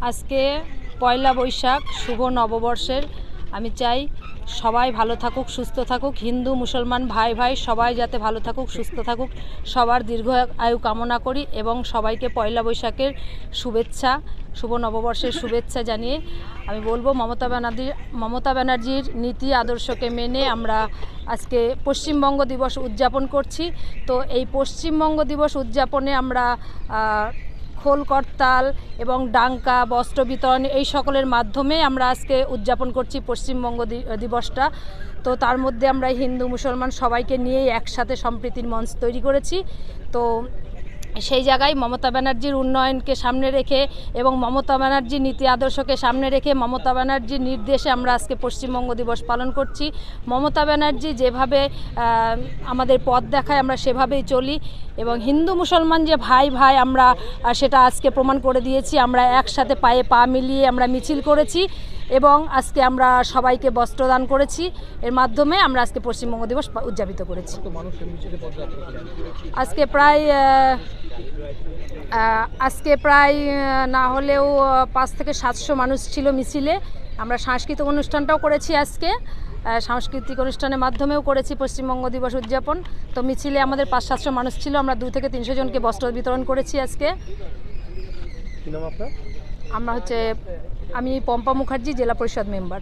আজকে পয়লা বৈশাখ শুভ নববর্ষের আমি চাই সবাই ভালো থাকুক, সুস্থ থাকুক। হিন্দু মুসলমান ভাই ভাই সবাই যাতে ভালো থাকুক, সুস্থ থাকুক, সবার দীর্ঘ আয়ু কামনা করি এবং সবাইকে পয়লা বৈশাখের শুভেচ্ছা, শুভ নববর্ষের শুভেচ্ছা জানিয়ে আমি বলবো মমতা ব্যানার্জির নীতি আদর্শকে মেনে আমরা আজকে পশ্চিমবঙ্গ দিবস উদযাপন করছি। তো এই পশ্চিমবঙ্গ দিবস উদযাপনে আমরা খোল করতাল এবং ডাঙ্কা, বস্ত্র বিতরণ এই সকলের মাধ্যমে আমরা আজকে উদযাপন করছি পশ্চিমবঙ্গ দিবসটা। তো তার মধ্যে আমরা হিন্দু মুসলমান সবাইকে নিয়েই একসাথে সম্প্রীতির মঞ্চ তৈরি করেছি। তো সেই জায়গায় মমতা ব্যানার্জির উন্নয়নকে সামনে রেখে এবং মমতা ব্যানার্জির নীতি আদর্শকে সামনে রেখে মমতা ব্যানার্জির নির্দেশে আমরা আজকে পশ্চিমবঙ্গ দিবস পালন করছি। মমতা ব্যানার্জি যেভাবে আমাদের পথ দেখায় আমরা সেভাবেই চলি এবং হিন্দু মুসলমান যে ভাই ভাই আমরা সেটা আজকে প্রমাণ করে দিয়েছি। আমরা একসাথে পায়ে পা মিলিয়ে আমরা মিছিল করেছি এবং আজকে আমরা সবাইকে বস্ত্রদান করেছি। এর মাধ্যমে আমরা আজকে পশ্চিমবঙ্গ দিবস উদযাপিত করেছি। আজকে প্রায় না হলেও 500 থেকে 700 মানুষ ছিল মিছিলে। আমরা সাংস্কৃতিক অনুষ্ঠানটাও করেছি আজকে, সাংস্কৃতিক অনুষ্ঠানের মাধ্যমেও করেছি পশ্চিমবঙ্গ দিবস উদযাপন। তো মিছিলে আমাদের 500-700 মানুষ ছিল। আমরা 200 থেকে 300 জনকে বস্ত্র বিতরণ করেছি আজকে। আমি পম্পা মুখার্জি, জেলা পরিষদ মেম্বার।